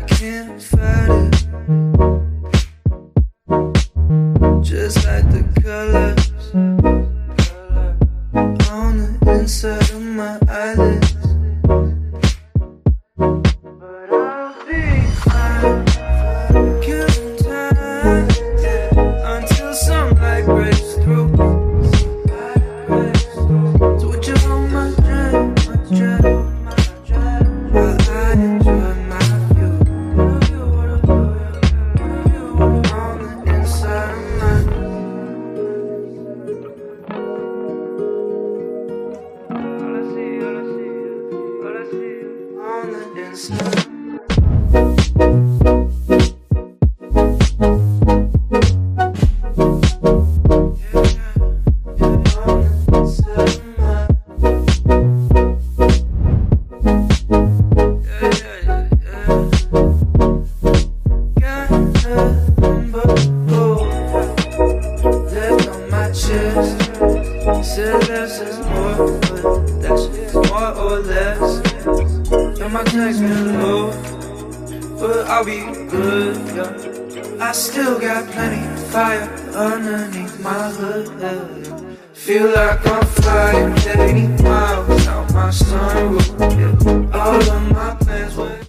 can't fight it. Just like the colors on the inside of my eyelids. But I'll be fine, killing time, until some light breaks through. So would you hold my dream, while I enjoy my view on the inside of my on the inside. Said less is more, but that's more or less. Yeah, my text been low, but I'll be good, yeah. I still got plenty of fire underneath my hood, yeah. Feel like I'm flying 80 miles out my sunroof, yeah. All of my plans were